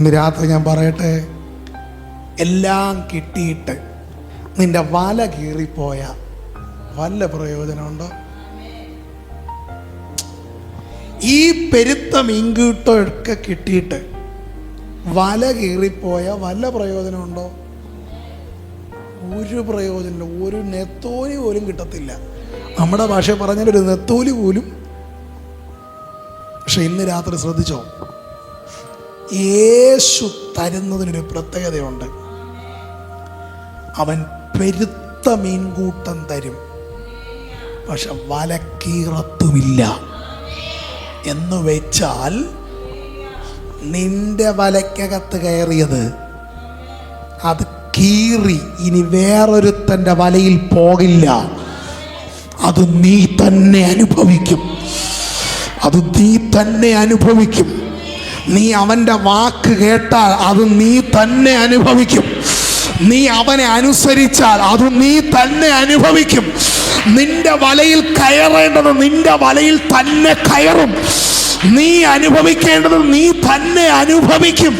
ഇന്ന് രാത്രി ഞാൻ പറയട്ടെ, എല്ലാം കിട്ടിയിട്ട് നിന്റെ വല കീറിപ്പോയ വല്ല പ്രയോജനമുണ്ടോ? ഈ പെരുത്ത മീൻകൂട്ടമൊക്കെ കിട്ടിയിട്ട് വല കീറിപ്പോയ വല്ല പ്രയോജനമുണ്ടോ? ഒരു പ്രയോജനമില്ല. ഒരു നെത്തോലി പോലും കിട്ടത്തില്ല. നമ്മുടെ ഭാഷ പറഞ്ഞാൽ ഒരു നെത്തോലി പോലും. പക്ഷെ ഇന്ന് രാത്രി ശ്രദ്ധിച്ചോ, യേശു തരുന്നതിനൊരു പ്രത്യേകതയുണ്ട്. അവൻ പെരുത്ത മീൻകൂട്ടം തരും, പക്ഷെ വലക്കീറത്തുമില്ല. എന്ന് വെച്ചാൽ നിന്റെ വലയ്ക്കകത്ത് കയറിയത് അത് കീറി ഇനി വേറൊരുത്തൻ്റെ വലയിൽ പോകില്ല. അത് നീ തന്നെ അനുഭവിക്കും. അത് നീ തന്നെ അനുഭവിക്കും. നീ അവൻ്റെ വാക്ക് കേട്ടാൽ അത് നീ തന്നെ അനുഭവിക്കും. നീ അവനെ അനുസരിച്ചാൽ അത് നീ തന്നെ അനുഭവിക്കും. നിന്റെ വലയിൽ കയറേണ്ടത് നിന്റെ വലയിൽ തന്നെ കയറും. നീ അനുഭവിക്കേണ്ടത് നീ തന്നെ അനുഭവിക്കും.